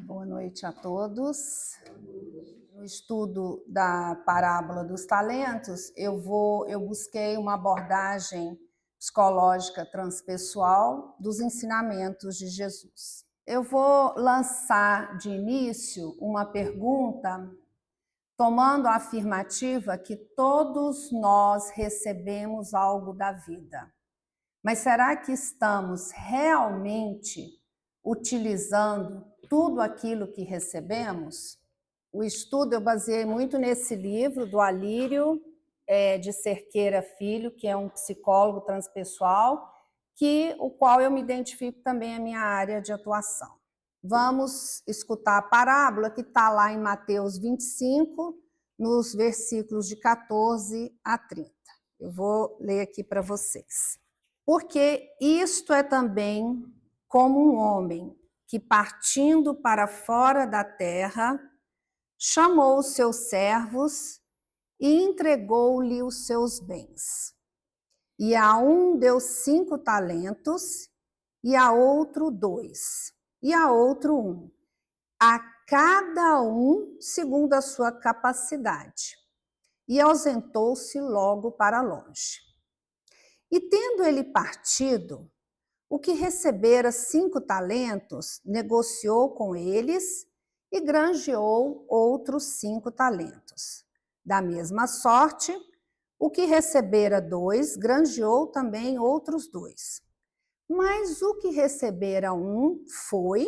Boa noite a todos. No estudo da parábola dos talentos, eu busquei uma abordagem psicológica transpessoal dos ensinamentos de Jesus. Eu vou lançar de início uma pergunta, tomando a afirmativa que todos nós recebemos algo da vida. Mas será que estamos realmente utilizando tudo aquilo que recebemos? O estudo eu baseei muito nesse livro do Alírio de Cerqueira Filho, que é um psicólogo transpessoal, o qual eu me identifico também a minha área de atuação. Vamos escutar a parábola que está lá em Mateus 25, nos versículos de 14 a 30. Eu vou ler aqui para vocês. Porque isto é também como um homem que, partindo para fora da terra, chamou os seus servos e entregou-lhe os seus bens. E a um deu 5 talentos, e a outro 2, e a outro 1, a cada um segundo a sua capacidade. E ausentou-se logo para longe. E tendo ele partido, o que recebera 5 talentos, negociou com eles e granjeou outros 5 talentos. Da mesma sorte, o que recebera 2, granjeou também outros 2. Mas o que recebera 1 foi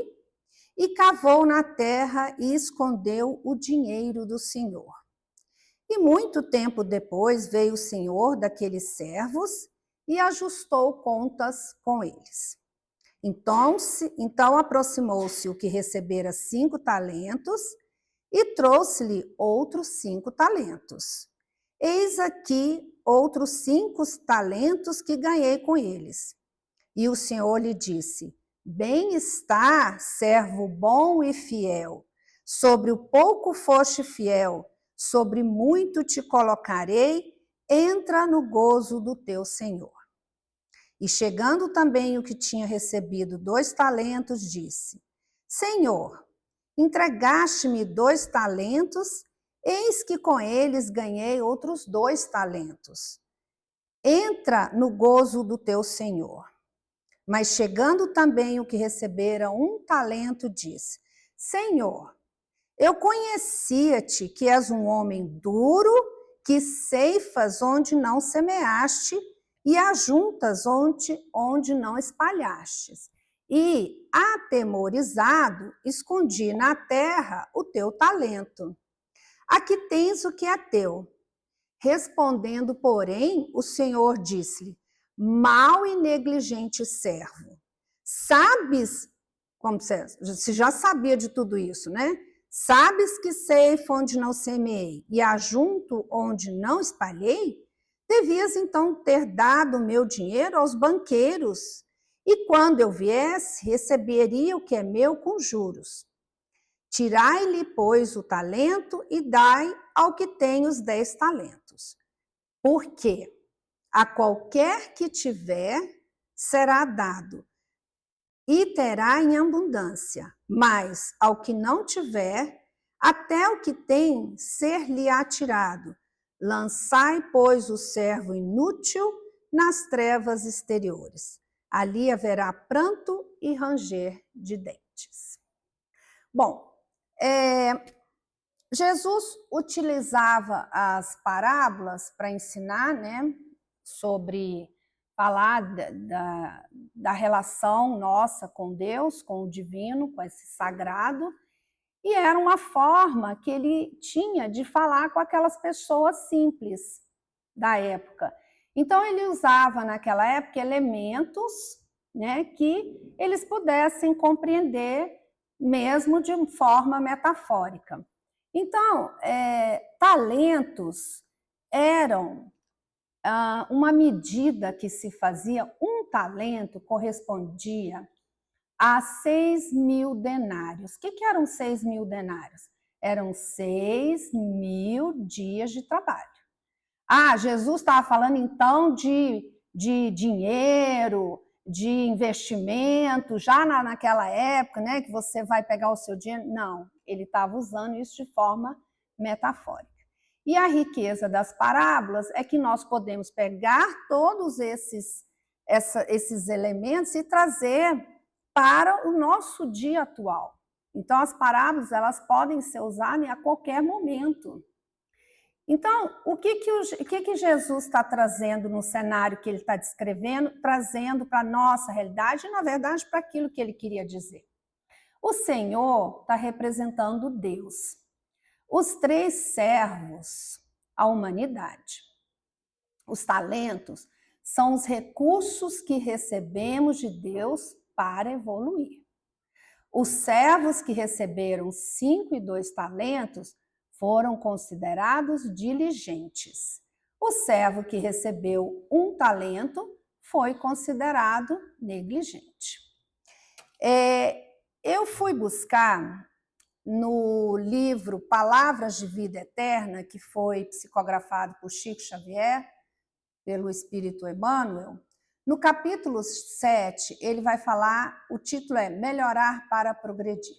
e cavou na terra e escondeu o dinheiro do senhor. E muito tempo depois veio o senhor daqueles servos e ajustou contas com eles. Então aproximou-se o que recebera 5 talentos e trouxe-lhe outros 5 talentos. Eis aqui outros 5 talentos que ganhei com eles. E o Senhor lhe disse: bem está, servo bom e fiel. Sobre o pouco foste fiel, sobre muito te colocarei, entra no gozo do teu Senhor. E chegando também o que tinha recebido 2 talentos, disse: Senhor, entregaste-me 2 talentos, eis que com eles ganhei outros 2 talentos. Entra no gozo do teu Senhor. Mas chegando também o que recebera 1 talento, disse: Senhor, eu conhecia-te que és um homem duro, que ceifas onde não semeaste e ajuntas onde não espalhastes. E, atemorizado, escondi na terra o teu talento. Aqui tens o que é teu. Respondendo, porém, o Senhor disse-lhe: mau e negligente servo. Sabes, como você já sabia de tudo isso, né? Sabes que ceifo onde não semeei e ajunto onde não espalhei? Devias então ter dado o meu dinheiro aos banqueiros, e quando eu viesse, receberia o que é meu com juros. Tirai-lhe, pois, o talento e dai ao que tem os 10 talentos. Porque a qualquer que tiver, será dado, e terá em abundância, mas ao que não tiver, até o que tem, ser-lhe-á tirado. Lançai, pois, o servo inútil nas trevas exteriores. Ali haverá pranto e ranger de dentes. Bom, Jesus utilizava as parábolas para ensinar, né, sobre falar da relação nossa com Deus, com o divino, com esse sagrado, e era uma forma que ele tinha de falar com aquelas pessoas simples da época. Então, ele usava naquela época elementos, né, que eles pudessem compreender mesmo de forma metafórica. Então, talentos eram uma medida que se fazia. Um talento correspondia a 6.000 denários. O que eram 6.000 denários? Eram 6.000 dias de trabalho. Jesus estava falando então de dinheiro, de investimento, já naquela época, né, que você vai pegar o seu dinheiro. Não, ele estava usando isso de forma metafórica. E a riqueza das parábolas é que nós podemos pegar todos esses elementos e trazer para o nosso dia atual. Então, as parábolas elas podem ser usadas a qualquer momento. Então, o que Jesus está trazendo no cenário que ele está descrevendo, trazendo para a nossa realidade e, na verdade, para aquilo que ele queria dizer? O Senhor está representando Deus. Os 3 servos, a humanidade. Os talentos são os recursos que recebemos de Deus para evoluir. Os servos que receberam 5 e 2 talentos foram considerados diligentes. O servo que recebeu 1 talento foi considerado negligente. Eu fui buscar no livro Palavras de Vida Eterna, que foi psicografado por Chico Xavier, pelo Espírito Emmanuel. No capítulo 7, ele vai falar, o título é Melhorar para Progredir.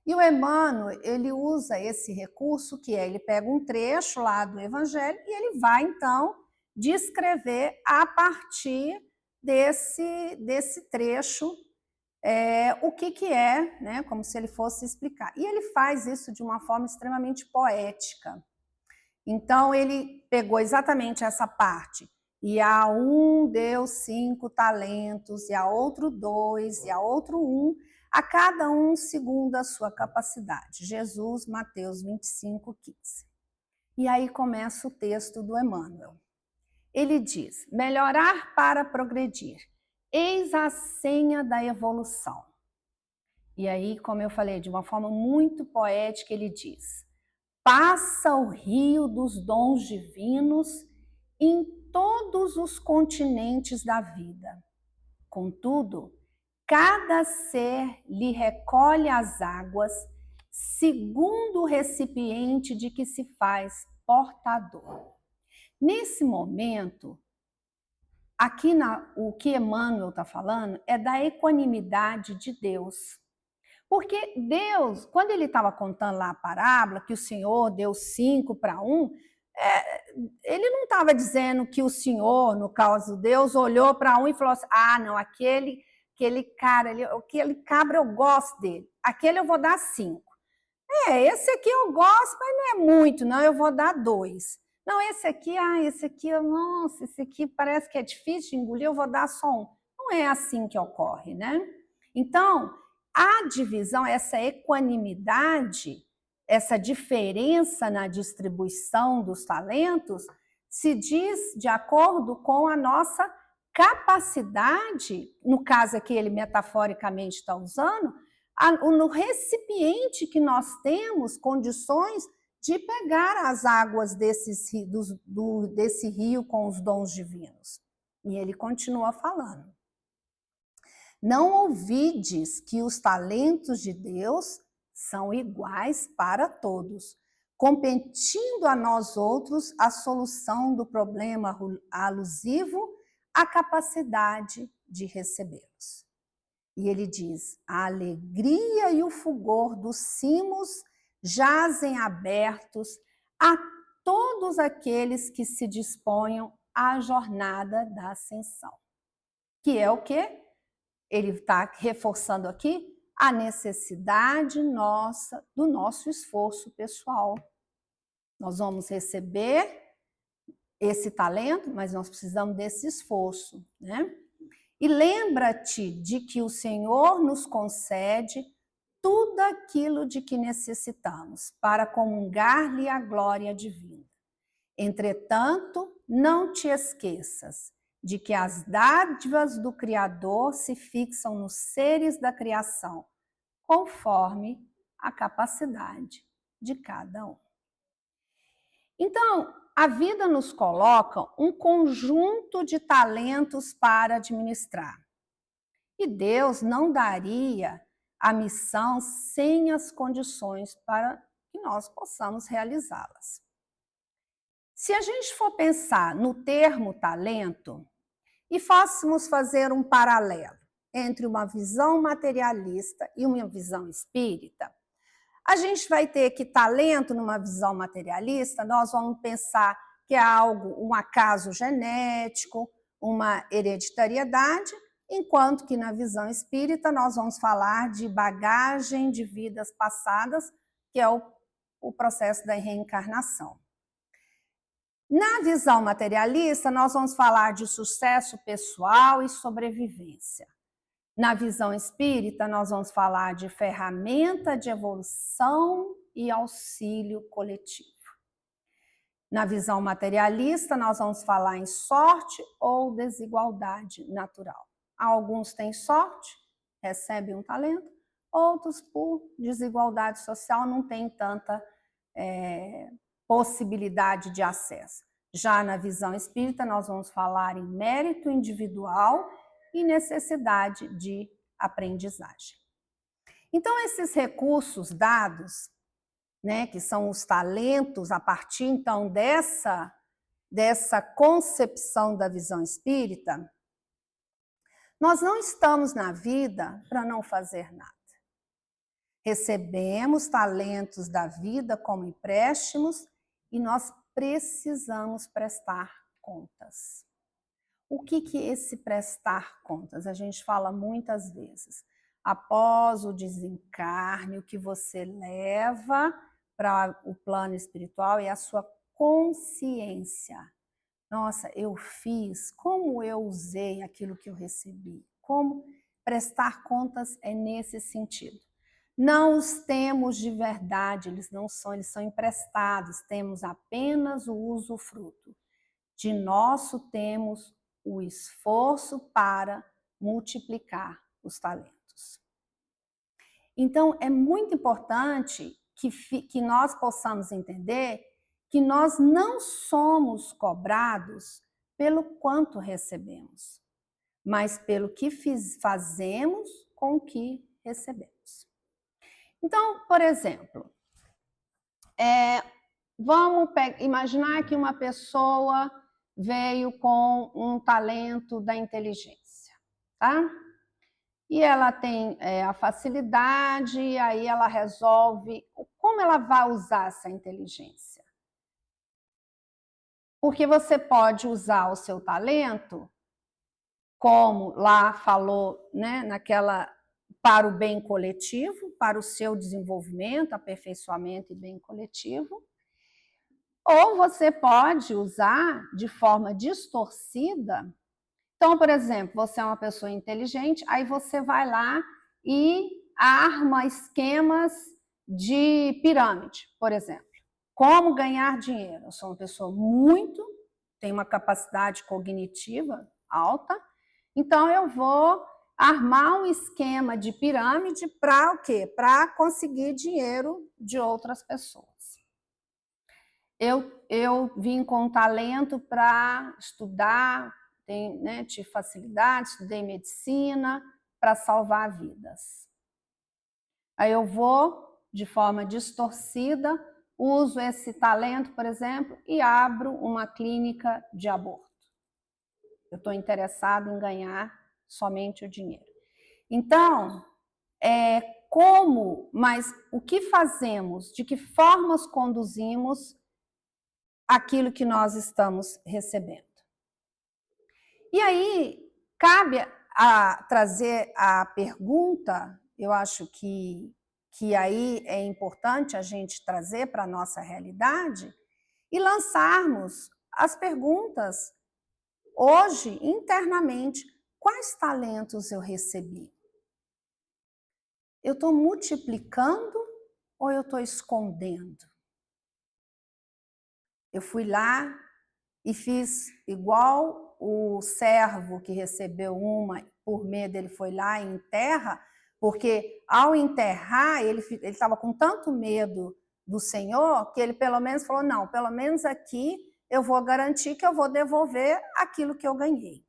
E o Emmanuel, ele usa esse recurso, que é, ele pega um trecho lá do Evangelho e ele vai, então, descrever a partir desse trecho o que é, né, como se ele fosse explicar. E ele faz isso de uma forma extremamente poética. Então, ele pegou exatamente essa parte. E a um deu 5 talentos, e a outro 2, e a outro 1, a cada um segundo a sua capacidade. Jesus, Mateus 25, 15. E aí começa o texto do Emmanuel. Ele diz, melhorar para progredir. Eis a senha da evolução. E aí, como eu falei, de uma forma muito poética, ele diz, passa o rio dos dons divinos em todos os continentes da vida. Contudo, cada ser lhe recolhe as águas segundo o recipiente de que se faz portador. Nesse momento, aqui o que Emmanuel está falando é da equanimidade de Deus. Porque Deus, quando ele estava contando lá a parábola, que o Senhor deu 5 para 1, ele não estava dizendo que o Senhor, no caso Deus, olhou para um e falou assim, não, aquele cara, aquele cabra eu gosto dele, aquele eu vou dar 5. Esse aqui eu gosto, mas não é muito, não, eu vou dar 2. Não, esse aqui, nossa, esse aqui parece que é difícil de engolir, eu vou dar só 1. Não é assim que ocorre, né? Então, a divisão, essa equanimidade, essa diferença na distribuição dos talentos, se diz de acordo com a nossa capacidade, no caso aqui ele metaforicamente está usando, no recipiente que nós temos condições de pegar as águas desse rio com os dons divinos. E ele continua falando. Não ouvides que os talentos de Deus são iguais para todos, competindo a nós outros a solução do problema alusivo à capacidade de recebê-los. E ele diz, a alegria e o fulgor dos cimos jazem abertos a todos aqueles que se disponham à jornada da ascensão. Que é o quê? Ele está reforçando aqui a necessidade nossa, do nosso esforço pessoal. Nós vamos receber esse talento, mas nós precisamos desse esforço, né? E lembra-te de que o Senhor nos concede tudo aquilo de que necessitamos para comungar-lhe a glória divina. Entretanto, não te esqueças de que as dádivas do Criador se fixam nos seres da criação, conforme a capacidade de cada um. Então, a vida nos coloca um conjunto de talentos para administrar. E Deus não daria a missão sem as condições para que nós possamos realizá-las. Se a gente for pensar no termo talento, e fôssemos fazer um paralelo entre uma visão materialista e uma visão espírita, a gente vai ter que talento numa visão materialista, nós vamos pensar que é algo, um acaso genético, uma hereditariedade, enquanto que na visão espírita nós vamos falar de bagagem de vidas passadas, que é o processo da reencarnação. Na visão materialista, nós vamos falar de sucesso pessoal e sobrevivência. Na visão espírita, nós vamos falar de ferramenta de evolução e auxílio coletivo. Na visão materialista, nós vamos falar em sorte ou desigualdade natural. Alguns têm sorte, recebem um talento, outros, por desigualdade social, não têm tanta possibilidade de acesso. Já na visão espírita, nós vamos falar em mérito individual e necessidade de aprendizagem. Então, esses recursos dados, né, que são os talentos, a partir, então, dessa concepção da visão espírita, nós não estamos na vida para não fazer nada. Recebemos talentos da vida como empréstimos e nós precisamos prestar contas. O que é esse prestar contas? A gente fala muitas vezes. Após o desencarne, o que você leva para o plano espiritual é a sua consciência. Nossa, eu fiz, como eu usei aquilo que eu recebi? Como prestar contas é nesse sentido. Não os temos de verdade, eles são emprestados, temos apenas o usufruto. De nosso temos o esforço para multiplicar os talentos. Então, é muito importante que nós possamos entender que nós não somos cobrados pelo quanto recebemos, mas pelo que fazemos com o que recebemos. Então, por exemplo, vamos imaginar que uma pessoa veio com um talento da inteligência, tá? E ela tem a facilidade, e aí ela resolve como ela vai usar essa inteligência. Porque você pode usar o seu talento, como lá falou, né, para o bem coletivo, para o seu desenvolvimento, aperfeiçoamento e bem coletivo, ou você pode usar de forma distorcida. Então, por exemplo, você é uma pessoa inteligente, aí você vai lá e arma esquemas de pirâmide, por exemplo. Como ganhar dinheiro? Eu sou uma pessoa tem uma capacidade cognitiva alta, então eu vou armar um esquema de pirâmide para o quê? Para conseguir dinheiro de outras pessoas. Eu vim com talento para estudar, tive facilidade, estudei medicina para salvar vidas. Aí eu vou, de forma distorcida, uso esse talento, por exemplo, e abro uma clínica de aborto. Eu estou interessado em ganhar somente o dinheiro. Então, mas o que fazemos, de que formas conduzimos aquilo que nós estamos recebendo? E aí, cabe trazer a pergunta, eu acho que aí é importante a gente trazer para a nossa realidade e lançarmos as perguntas hoje, internamente, quais talentos eu recebi? Eu estou multiplicando ou eu estou escondendo? Eu fui lá e fiz igual o servo que recebeu uma, por medo ele foi lá e enterra, porque ao enterrar ele estava com tanto medo do Senhor que ele pelo menos falou, não, pelo menos aqui eu vou garantir que eu vou devolver aquilo que eu ganhei.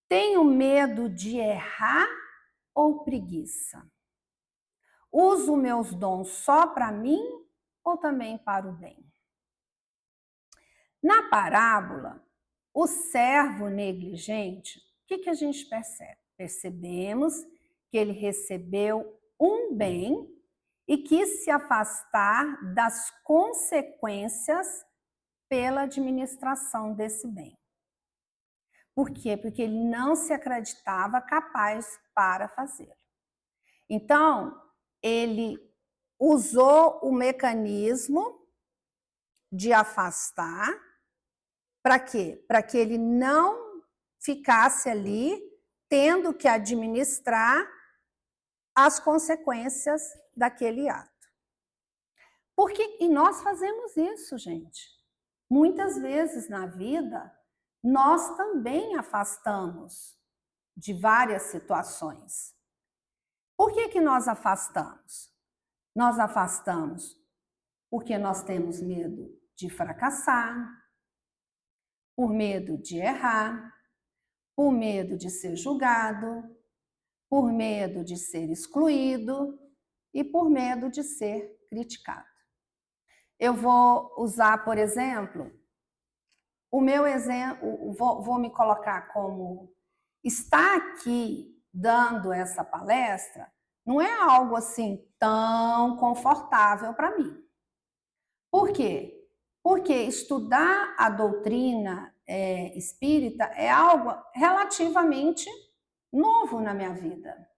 Tenho medo de errar ou preguiça? Uso meus dons só para mim ou também para o bem? Na parábola, O servo negligente, o que a gente percebe? Percebemos que ele recebeu um bem e quis se afastar das consequências pela administração desse bem. Por quê? Porque ele não se acreditava capaz para fazê-lo. Então, ele usou o mecanismo de afastar. Para quê? Para que ele não ficasse ali tendo que administrar as consequências daquele ato. E nós fazemos isso, gente. Muitas vezes na vida, nós também afastamos de várias situações. Por que nós afastamos? Nós afastamos porque nós temos medo de fracassar, por medo de errar, por medo de ser julgado, por medo de ser excluído e por medo de ser criticado. Eu vou usar, por exemplo, o meu exemplo, vou me colocar como estar aqui dando essa palestra não é algo assim tão confortável para mim. Por quê? Porque estudar a doutrina espírita é algo relativamente novo na minha vida.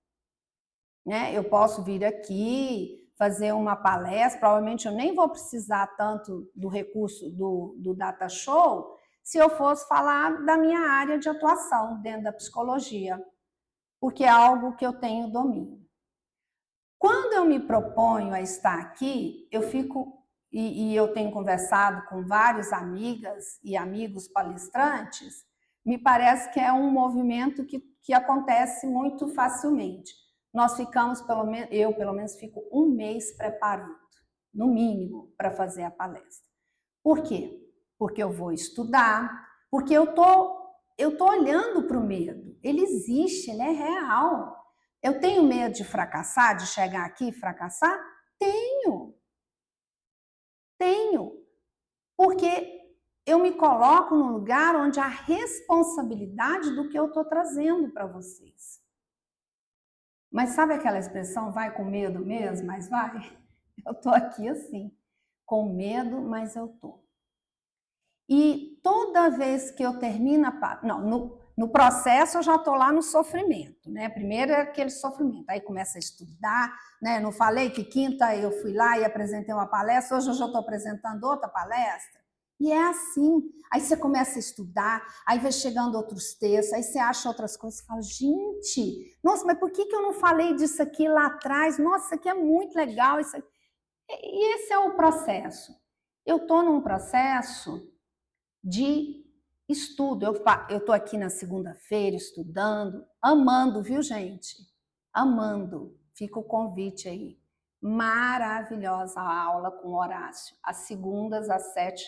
Né? Eu posso vir aqui fazer uma palestra, provavelmente eu nem vou precisar tanto do recurso do Data Show se eu fosse falar da minha área de atuação dentro da psicologia, porque é algo que eu tenho domínio. Quando eu me proponho a estar aqui, eu fico, e eu tenho conversado com várias amigas e amigos palestrantes, me parece que é um movimento que acontece muito facilmente. Nós ficamos, eu pelo menos fico um mês preparando, no mínimo, para fazer a palestra. Por quê? Porque eu vou estudar, porque eu tô olhando para o medo. Ele existe, ele é real. Eu tenho medo de fracassar, de chegar aqui e fracassar? Tenho. Porque eu me coloco num lugar onde a responsabilidade do que eu estou trazendo para vocês. Mas sabe aquela expressão, vai com medo mesmo, mas vai? Eu estou aqui assim, com medo, mas eu estou. E toda vez que eu termino no processo eu já estou lá no sofrimento, né? Primeiro é aquele sofrimento, aí começa a estudar, né? Não falei que quinta eu fui lá e apresentei uma palestra, hoje eu já estou apresentando outra palestra. E é assim, aí você começa a estudar, aí vai chegando outros textos, aí você acha outras coisas e fala, gente, nossa, mas por que eu não falei disso aqui lá atrás? Nossa, isso aqui é muito legal. E esse é o processo. Eu estou num processo de estudo. Eu estou aqui na segunda-feira estudando, amando, viu, gente? Amando. Fica o convite aí. Maravilhosa a aula com Horácio, às segundas, às 7h.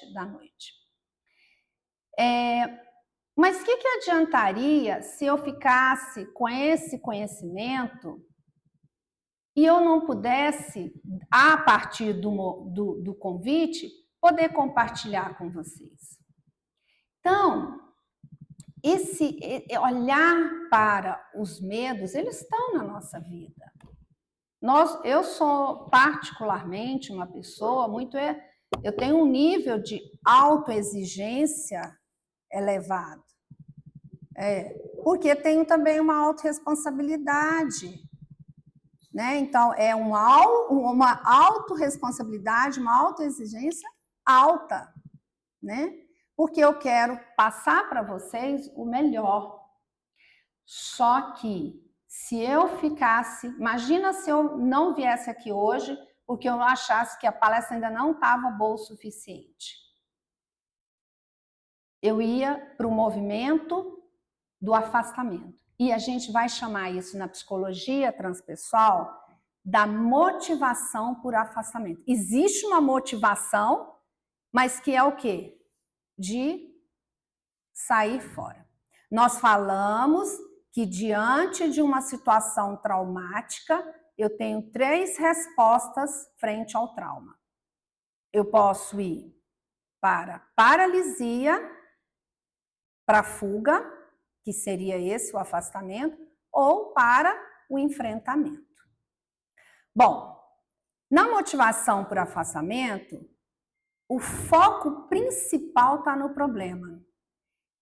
Mas o que adiantaria se eu ficasse com esse conhecimento e eu não pudesse, a partir do convite, poder compartilhar com vocês? Então, esse olhar para os medos, eles estão na nossa vida. Eu sou particularmente uma pessoa eu tenho um nível de autoexigência elevado. Porque tenho também uma autorresponsabilidade. Né? Então, é uma autorresponsabilidade, uma autoexigência alta. Né? Porque eu quero passar para vocês o melhor. Só que se eu ficasse, imagina se eu não viesse aqui hoje porque eu achasse que a palestra ainda não estava boa o suficiente. Eu ia para o movimento do afastamento. E a gente vai chamar isso na psicologia transpessoal da motivação por afastamento. Existe uma motivação, mas que é o quê? De sair fora. Nós falamos que diante de uma situação traumática, eu tenho 3 respostas frente ao trauma. Eu posso ir para paralisia, para a fuga, que seria esse o afastamento, ou para o enfrentamento. Bom, na motivação por afastamento, o foco principal está no problema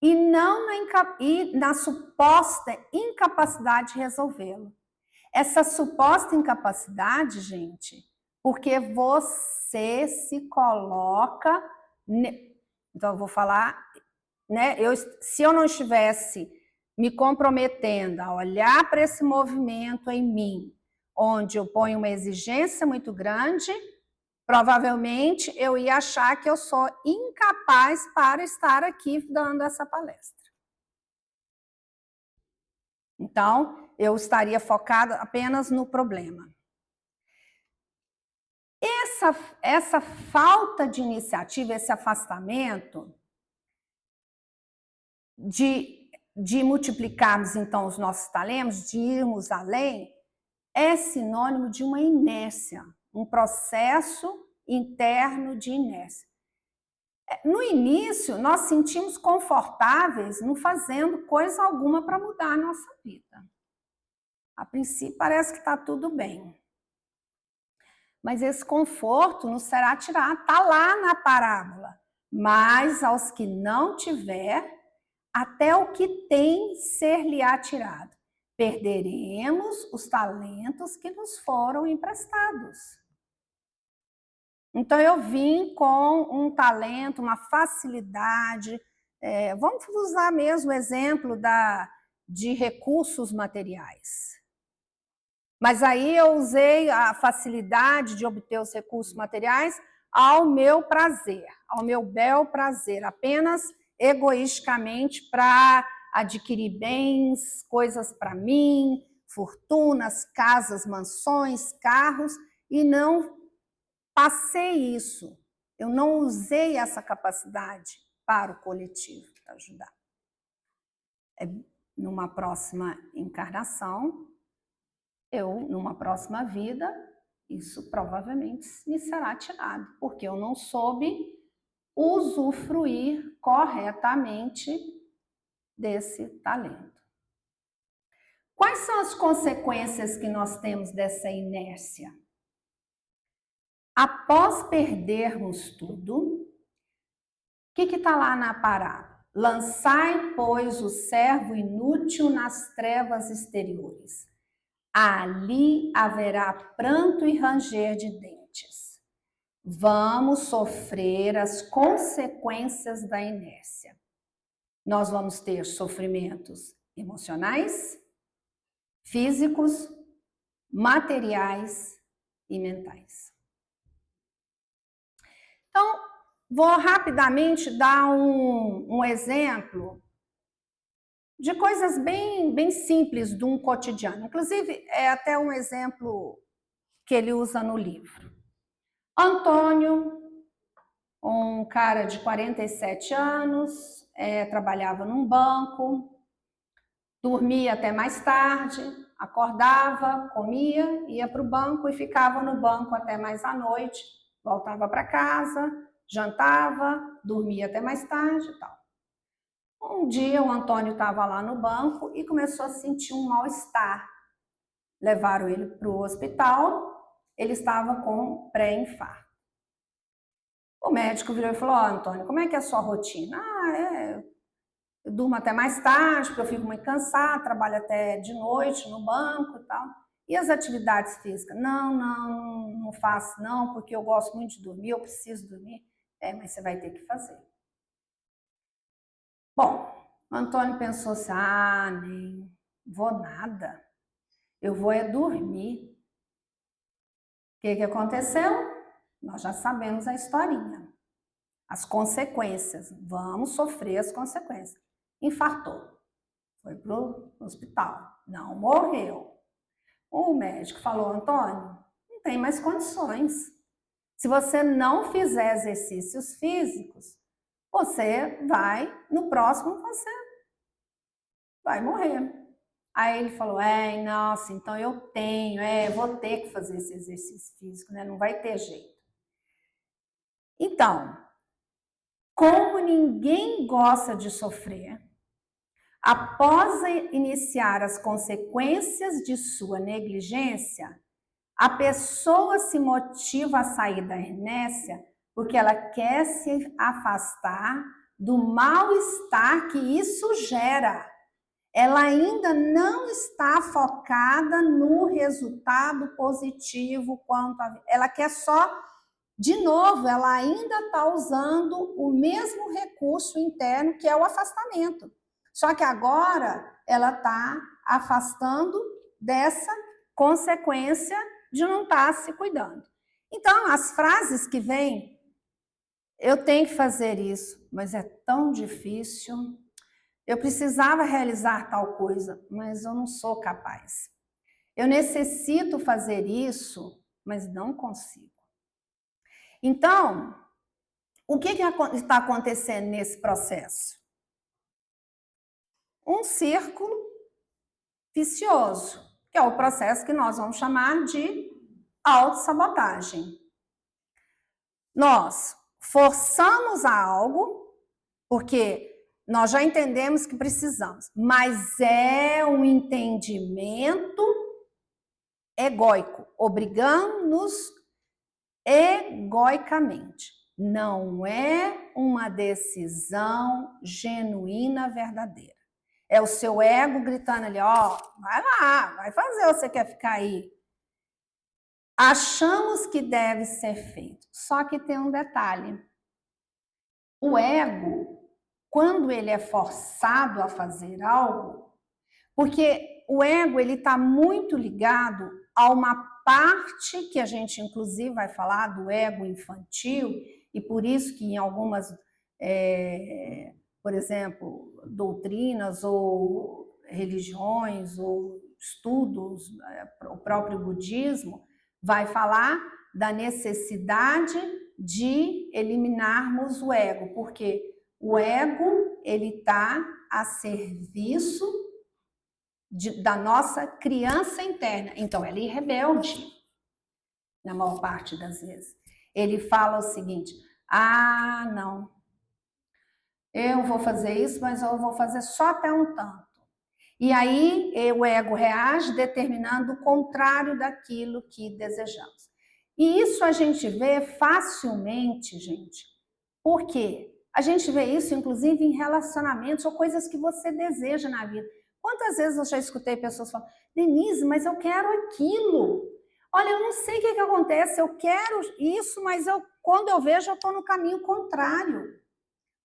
e não na suposta incapacidade de resolvê-lo. Essa suposta incapacidade, gente, porque você se coloca... Então, eu vou falar, né? Se eu não estivesse me comprometendo a olhar para esse movimento em mim, onde eu ponho uma exigência muito grande, provavelmente eu ia achar que eu sou incapaz para estar aqui dando essa palestra. Então, eu estaria focada apenas no problema. Essa falta de iniciativa, esse afastamento de multiplicarmos, então, os nossos talentos, de irmos além, é sinônimo de uma inércia, um processo interno de inércia. No início, nós sentimos confortáveis não fazendo coisa alguma para mudar a nossa vida. A princípio, parece que está tudo bem. Mas esse conforto não será tirado, está lá na parábola. Mas aos que não tiver, até o que tem ser-lhe-á tirado. Perderemos os talentos que nos foram emprestados. Então, eu vim com um talento, uma facilidade. Vamos usar mesmo o exemplo de recursos materiais. Mas aí eu usei a facilidade de obter os recursos materiais ao meu prazer, ao meu bel prazer, apenas egoisticamente para adquirir bens, coisas para mim, fortunas, casas, mansões, carros, e não passei isso. Eu não usei essa capacidade para o coletivo, para ajudar. Numa próxima encarnação, numa próxima vida, isso provavelmente me será tirado, porque eu não soube usufruir corretamente desse talento. Quais são as consequências que nós temos dessa inércia? Após perdermos tudo, o que está lá na parábola? Lançai, pois, o servo inútil nas trevas exteriores. Ali haverá pranto e ranger de dentes. Vamos sofrer as consequências da inércia. Nós vamos ter sofrimentos emocionais, físicos, materiais e mentais. Então, vou rapidamente dar um exemplo de coisas bem simples de um cotidiano. Inclusive, é até um exemplo que ele usa no livro. Antônio, um cara de 47 anos, trabalhava num banco, dormia até mais tarde, acordava, comia, ia para o banco e ficava no banco até mais à noite, voltava para casa, jantava, dormia até mais tarde e tal. Um dia o Antônio estava lá no banco e começou a sentir um mal-estar. Levaram ele para o hospital, ele estava com pré-infarto. O médico virou e falou: Antônio, como é que é a sua rotina? Eu durmo até mais tarde, porque eu fico muito cansado, trabalho até de noite no banco e tal. E as atividades físicas? Não faço não, porque eu gosto muito de dormir, eu preciso dormir. Mas você vai ter que fazer. Bom, o Antônio pensou assim: nem vou nada, eu vou dormir. O que aconteceu? Nós já sabemos a historinha. As consequências, vamos sofrer as consequências. Infartou, foi para o hospital, não morreu. O médico falou: Antônio, não tem mais condições. Se você não fizer exercícios físicos, no próximo você vai morrer. Aí ele falou: nossa, então eu vou ter que fazer esse exercício físico, né? Não vai ter jeito. Então, como ninguém gosta de sofrer, Após iniciar as consequências de sua negligência, a pessoa se motiva a sair da inércia porque ela quer se afastar do mal-estar que isso gera. Ela ainda não está focada no resultado positivo ela quer só, de novo, ela ainda está usando o mesmo recurso interno que é o afastamento. Só que agora ela está afastando dessa consequência de não estar se cuidando. Então, as frases que vêm, eu tenho que fazer isso, mas é tão difícil. Eu precisava realizar tal coisa, mas eu não sou capaz. Eu necessito fazer isso, mas não consigo. Então, o que está acontecendo nesse processo? Um círculo vicioso, que é o processo que nós vamos chamar de autossabotagem. Nós forçamos a algo, porque nós já entendemos que precisamos, mas é um entendimento egóico, obrigando-nos egoicamente. Não é uma decisão genuína, verdadeira. É o seu ego gritando ali, ó, vai lá, vai fazer, você quer ficar aí. Achamos que deve ser feito, só que tem um detalhe. O ego, quando ele é forçado a fazer algo, porque o ego ele está muito ligado a uma parte que a gente inclusive vai falar do ego infantil, e por isso que em algumas, por exemplo, doutrinas ou religiões ou estudos, o próprio budismo vai falar da necessidade de eliminarmos o ego, porque o ego ele está a serviço da nossa criança interna. Então, ela é rebelde, na maior parte das vezes. Ele fala o seguinte, ah, não, eu vou fazer isso, mas eu vou fazer só até um tanto. E aí, o ego reage determinando o contrário daquilo que desejamos. E isso a gente vê facilmente, gente. Por quê? A gente vê isso, inclusive, em relacionamentos ou coisas que você deseja na vida. Quantas vezes eu já escutei pessoas falando, Denise, mas eu quero aquilo. Olha, eu não sei o que acontece, eu quero isso, mas quando eu vejo, eu estou no caminho contrário.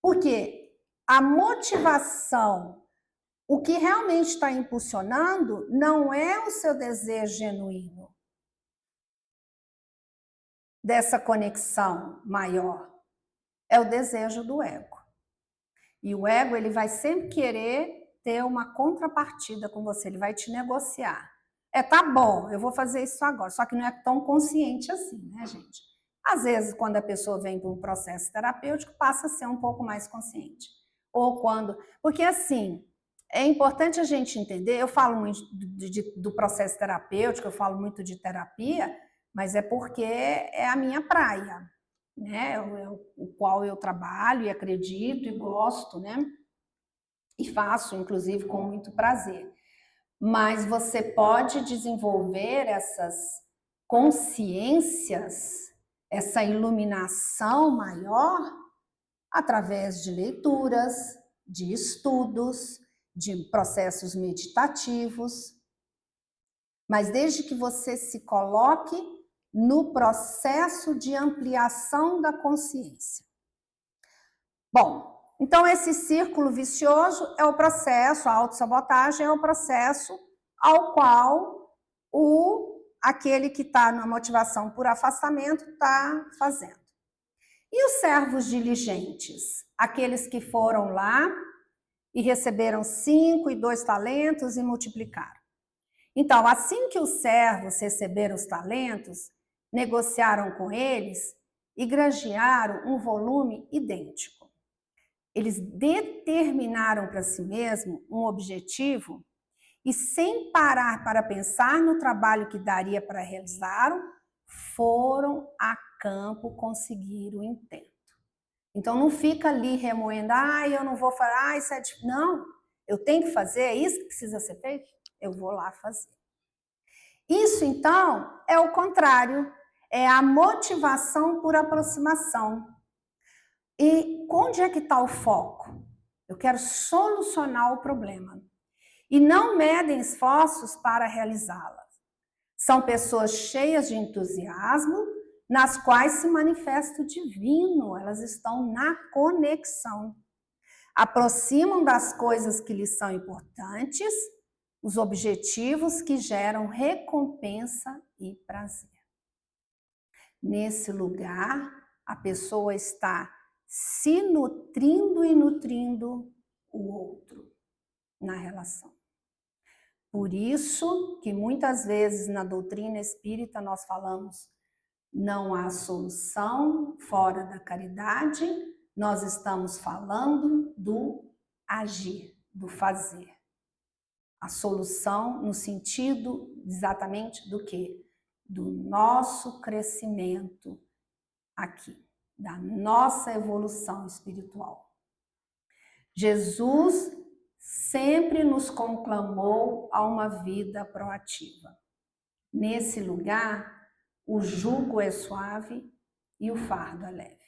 Por quê? A motivação, o que realmente está impulsionando, não é o seu desejo genuíno dessa conexão maior, é o desejo do ego. E o ego, ele vai sempre querer ter uma contrapartida com você, ele vai te negociar. Tá bom, eu vou fazer isso agora, só que não é tão consciente assim, né, gente? Às vezes, quando a pessoa vem para um processo terapêutico, passa a ser um pouco mais consciente. Ou quando... Porque, assim, é importante a gente entender, eu falo muito do processo terapêutico, eu falo muito de terapia, mas é porque é a minha praia, né? O qual eu trabalho e acredito e gosto, né? E faço, inclusive, com muito prazer. Mas você pode desenvolver essas consciências, essa iluminação maior através de leituras, de estudos, de processos meditativos. Mas desde que você se coloque no processo de ampliação da consciência. Bom, então esse círculo vicioso é o processo, a autossabotagem é o processo ao qual aquele que está na motivação por afastamento está fazendo. E os servos diligentes? Aqueles que foram lá e receberam 5 e 2 talentos e multiplicaram. Então, assim que os servos receberam os talentos, negociaram com eles e granjearam um volume idêntico. Eles determinaram para si mesmo um objetivo e, sem parar para pensar no trabalho que daria para realizá-lo, foram a campo conseguir o intento. Então, não fica ali remoendo, eu não vou falar, isso é difícil. Não, eu tenho que fazer, é isso que precisa ser feito? Eu vou lá fazer. Isso, então, é o contrário, é a motivação por aproximação. E onde é que está o foco? Eu quero solucionar o problema. E não medem esforços para realizá-la. São pessoas cheias de entusiasmo, nas quais se manifesta o divino, elas estão na conexão. Aproximam das coisas que lhes são importantes, os objetivos que geram recompensa e prazer. Nesse lugar, a pessoa está se nutrindo e nutrindo o outro na relação. Por isso que muitas vezes na doutrina espírita nós falamos não há solução fora da caridade, nós estamos falando do agir, do fazer. A solução no sentido exatamente do quê? Do nosso crescimento aqui, da nossa evolução espiritual. Jesus sempre nos conclamou a uma vida proativa. Nesse lugar, o jugo é suave e o fardo é leve.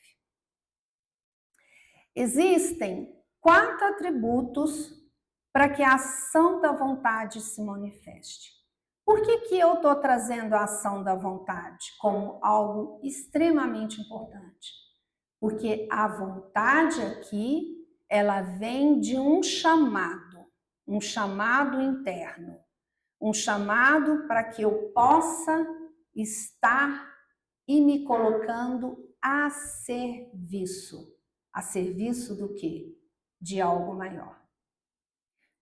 Existem 4 atributos para que a ação da vontade se manifeste. Por que eu estou trazendo a ação da vontade como algo extremamente importante? Porque a vontade aqui, ela vem de um chamado interno, um chamado para que eu possa estar e me colocando a serviço. A serviço do quê? De algo maior.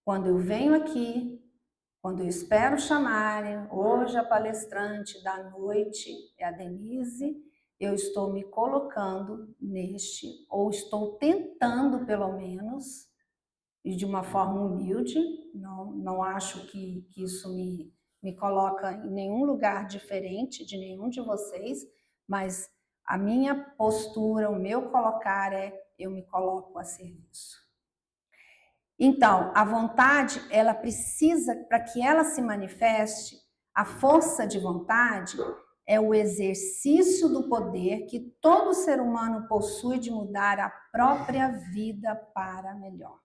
Quando eu venho aqui, quando eu espero chamarem, hoje a palestrante da noite é a Denise, eu estou me colocando neste, ou estou tentando pelo menos, e de uma forma humilde, não acho que isso me coloca em nenhum lugar diferente de nenhum de vocês, mas a minha postura, o meu colocar é, eu me coloco a serviço. Então, a vontade, ela precisa, para que ela se manifeste, a força de vontade é o exercício do poder que todo ser humano possui de mudar a própria vida para melhor.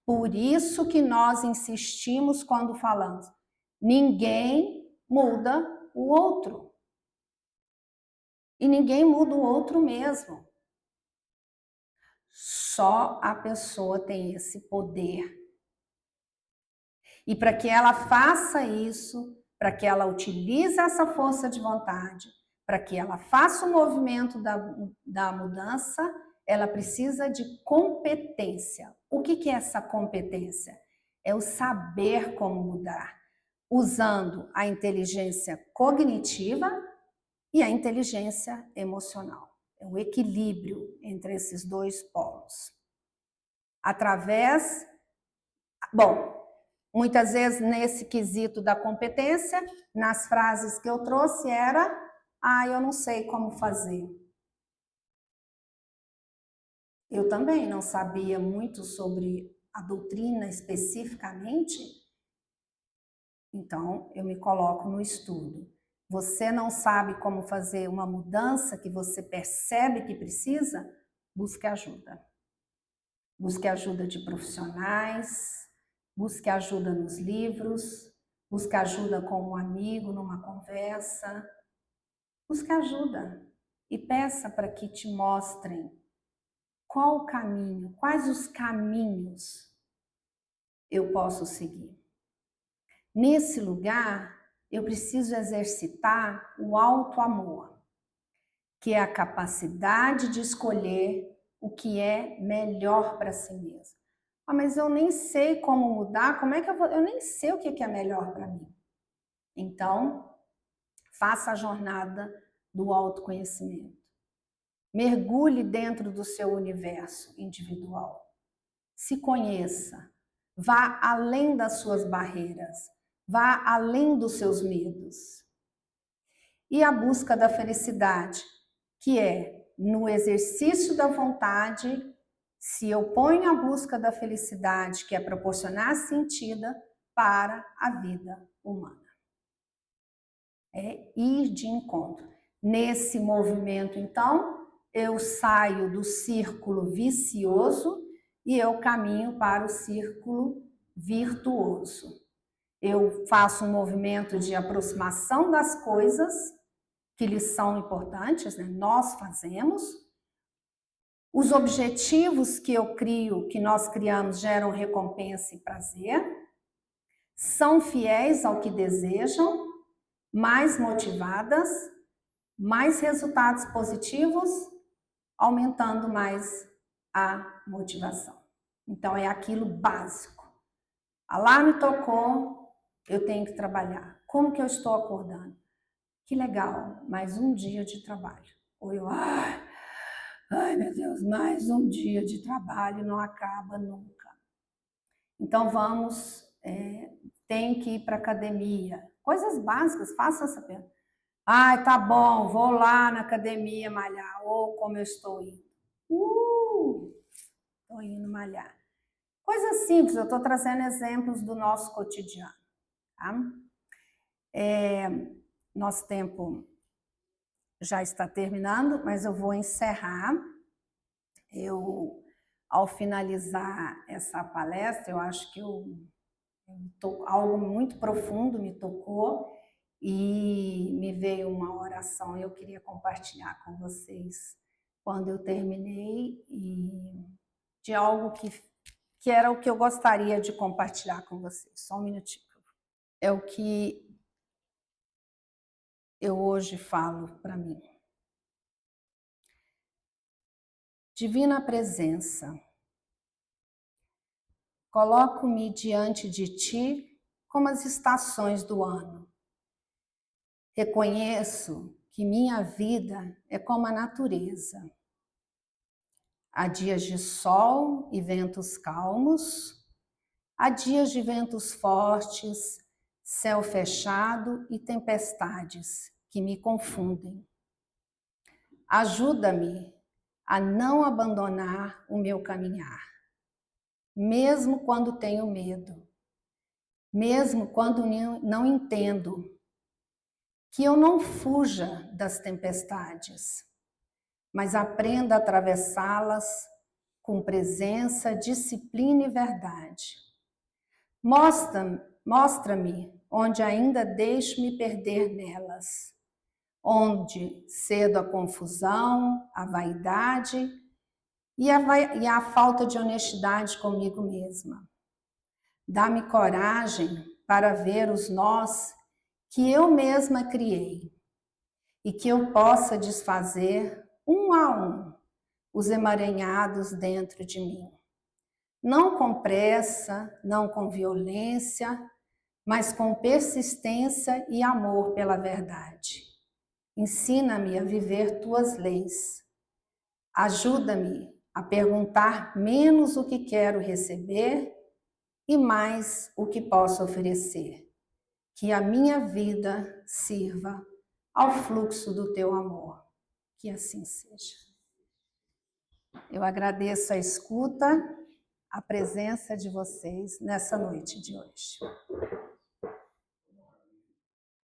Por isso que nós insistimos quando falamos, ninguém muda o outro. E ninguém muda o outro mesmo. Só a pessoa tem esse poder. E para que ela faça isso, para que ela utilize essa força de vontade, para que ela faça o movimento da mudança, ela precisa de competência. O que é essa competência? É o saber como mudar, usando a inteligência cognitiva e a inteligência emocional. É o equilíbrio entre esses 2 polos. Através, muitas vezes nesse quesito da competência, nas frases que eu trouxe era, eu não sei como fazer. Eu também não sabia muito sobre a doutrina especificamente, então eu me coloco no estudo. Você não sabe como fazer uma mudança que você percebe que precisa? Busque ajuda. Busque ajuda de profissionais, busque ajuda nos livros, busque ajuda com um amigo numa conversa. Busque ajuda e peça para que te mostrem qual o caminho, quais os caminhos eu posso seguir. Nesse lugar, eu preciso exercitar o auto-amor, que é a capacidade de escolher o que é melhor para si mesmo. Mas eu nem sei como mudar, como é que eu nem sei o que é melhor para mim. Então, faça a jornada do autoconhecimento. Mergulhe dentro do seu universo individual. Se conheça. Vá além das suas barreiras. Vá além dos seus medos. E a busca da felicidade, que é, no exercício da vontade, se eu ponho a busca da felicidade, que é proporcionar sentido para a vida humana. É ir de encontro. Nesse movimento, então, eu saio do círculo vicioso e eu caminho para o círculo virtuoso. Eu faço um movimento de aproximação das coisas que lhes são importantes, né? Nós fazemos. Os objetivos que eu crio, que nós criamos, geram recompensa e prazer. São fiéis ao que desejam, mais motivadas, mais resultados positivos, aumentando mais a motivação. Então, é aquilo básico. Alarme tocou, eu tenho que trabalhar. Como que eu estou acordando? Que legal, mais um dia de trabalho. Ou eu, ai meu Deus, mais um dia de trabalho, não acaba nunca. Então vamos, tem que ir para a academia. Coisas básicas, faça essa pergunta. Ai, tá bom, vou lá na academia malhar. Ou como eu estou indo? Estou indo malhar. Coisas simples, eu estou trazendo exemplos do nosso cotidiano. Tá? Nosso tempo já está terminando, mas eu vou encerrar. Ao finalizar essa palestra, eu acho que algo muito profundo me tocou e me veio uma oração. Eu queria compartilhar com vocês quando eu terminei e de algo que era o que eu gostaria de compartilhar com vocês. Só um minutinho. É o que eu hoje falo para mim. Divina presença, coloco-me diante de ti como as estações do ano. Reconheço que minha vida é como a natureza. Há dias de sol e ventos calmos, há dias de ventos fortes, céu fechado e tempestades que me confundem. Ajuda-me a não abandonar o meu caminhar, mesmo quando tenho medo, mesmo quando não entendo, que eu não fuja das tempestades, mas aprenda a atravessá-las com presença, disciplina e verdade. Mostra-me onde ainda deixo-me perder nelas, onde cedo a confusão, a vaidade e a falta de honestidade comigo mesma. Dá-me coragem para ver os nós que eu mesma criei e que eu possa desfazer um a um os emaranhados dentro de mim. Não com pressa, não com violência, mas com persistência e amor pela verdade. Ensina-me a viver tuas leis. Ajuda-me a perguntar menos o que quero receber e mais o que posso oferecer. Que a minha vida sirva ao fluxo do teu amor. Que assim seja. Eu agradeço a escuta, a presença de vocês nessa noite de hoje.